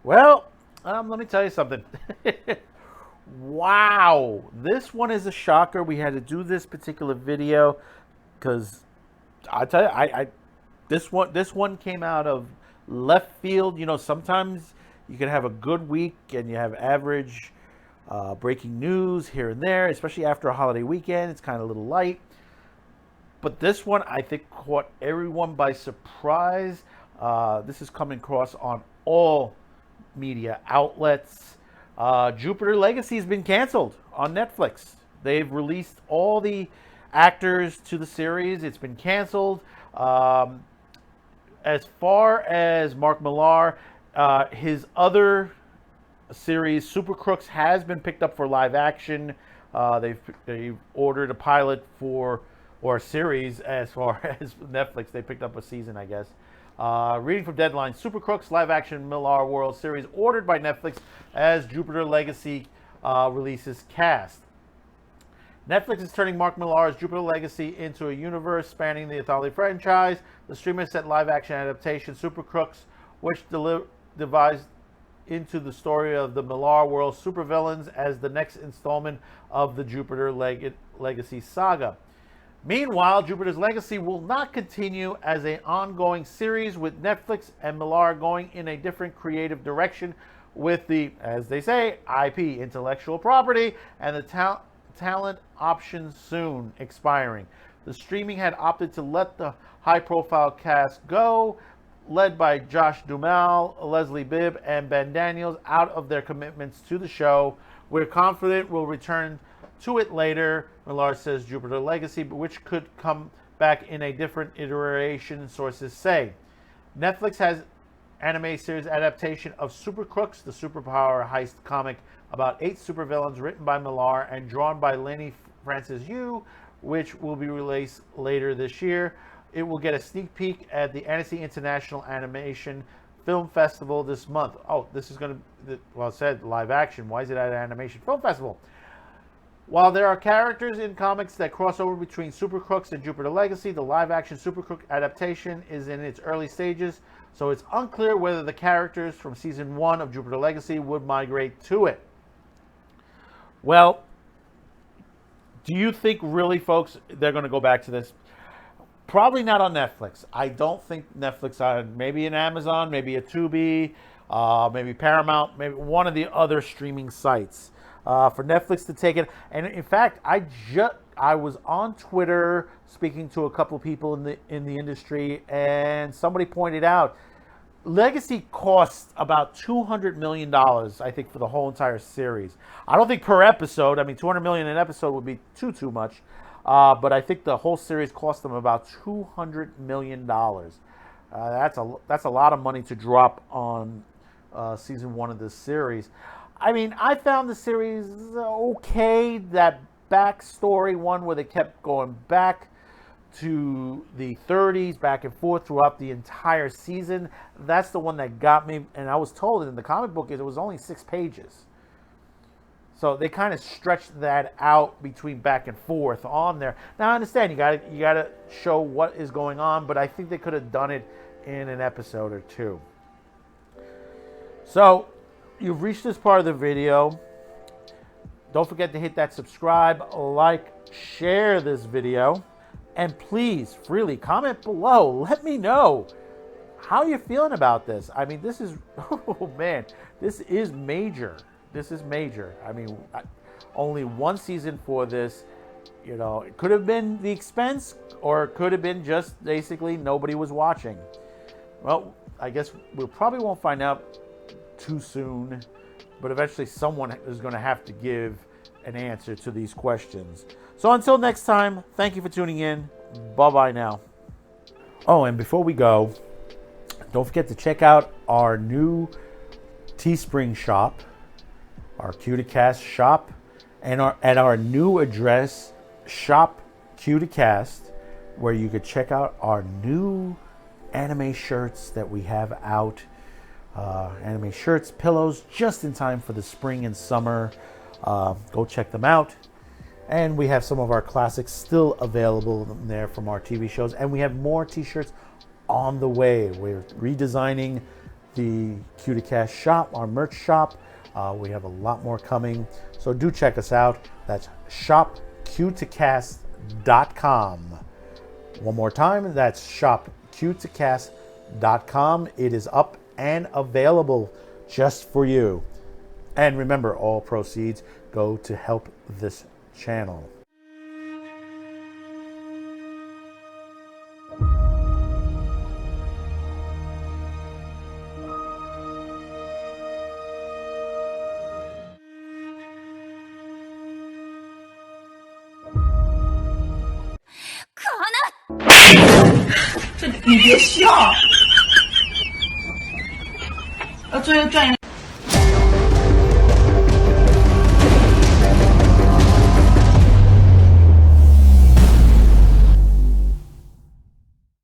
Well, let me tell you something. Wow, this one is a shocker. We had to do this particular video because I tell you, this one came out of left field. You know, sometimes you can have a good week and you have average breaking news here and there, especially after a holiday weekend. It's kind of a little light. But this one, I think, caught everyone by surprise. This is coming across on all media outlets. Jupiter Legacy has been canceled on Netflix. They've released all the actors to the series. It's been canceled. As far as Mark Millar, his other series, Supercrooks, has been picked up for live action. They've ordered a pilot or a series. As far as Netflix, they picked up a season, I guess. Reading from Deadline, Supercrooks live action Millar World series ordered by Netflix as Jupiter Legacy releases cast. Netflix is turning Mark Millar's Jupiter Legacy into a universe spanning the Authority franchise. The streamer set live action adaptation Supercrooks, which divides into the story of the Millar World supervillains as the next installment of the Jupiter Legacy saga. Meanwhile, Jupiter's Legacy will not continue as an ongoing series, with Netflix and Millar going in a different creative direction with the, as they say, IP, intellectual property, and the talent options soon expiring. The streaming had opted to let the high-profile cast go, led by Josh Duhamel, Leslie Bibb, and Ben Daniels, out of their commitments to the show. We're confident we'll return to it later, Millar says. Jupiter Legacy, which could come back in a different iteration, sources say. Netflix has anime series adaptation of Supercrooks, the superpower heist comic about 8 supervillains, written by Millar and drawn by Lainey Francis Yu, which will be released later this year. It will get a sneak peek at the Annecy International Animation Film Festival this month. Oh, this is going to, well, it said live action. Why is it at an animation film festival? While there are characters in comics that cross over between Supercrooks and Jupiter Legacy, the live-action Supercrook adaptation is in its early stages, so it's unclear whether the characters from Season 1 of Jupiter Legacy would migrate to it. Well, do you think really, folks, they're going to go back to this? Probably not on Netflix. I don't think Netflix on, maybe an Amazon, maybe a Tubi, maybe Paramount, maybe one of the other streaming sites. For Netflix to take it. And in fact, I was on Twitter speaking to a couple of people in the industry, and somebody pointed out Legacy costs about $200 million, I think, for the whole entire series. I don't think per episode. I mean, $200 million an episode would be too much. But I think the whole series cost them about $200 million. That's a lot of money to drop on season 1 of this series. I mean, I found the series okay. That backstory one where they kept going back to the 30s, back and forth throughout the entire season, that's the one that got me. And I was told in the comic book it was only 6 pages. So they kind of stretched that out between back and forth on there. Now I understand you gotta show what is going on, but I think they could have done it in an episode or 2. So you've reached this part of the video. Don't forget to hit that subscribe, like, share this video, and please, freely comment below. Let me know how you're feeling about this. I mean, this is, oh man, this is major. This is major. I mean, only 1 season for this. You know, it could have been the expense, or it could have been just basically nobody was watching. Well, I guess we probably won't find out too soon, but eventually someone is going to have to give an answer to these questions. So until next time, thank you for tuning in. Bye-bye now. Oh, and before we go, don't forget to check out our new Teespring shop, our Q2Cast shop, and at our new address, Shop Q to Cast, where you could check out our new anime shirts that we have out. Anime shirts, pillows, just in time for the spring and summer. Go check them out. And we have some of our classics still available there from our TV shows. And we have more t-shirts on the way. We're redesigning the Q to Cast shop, our merch shop. We have a lot more coming. So do check us out. That's shopqtocast.com. One more time, that's shopqtocast.com. It is up and available just for you. And remember, all proceeds go to help this channel.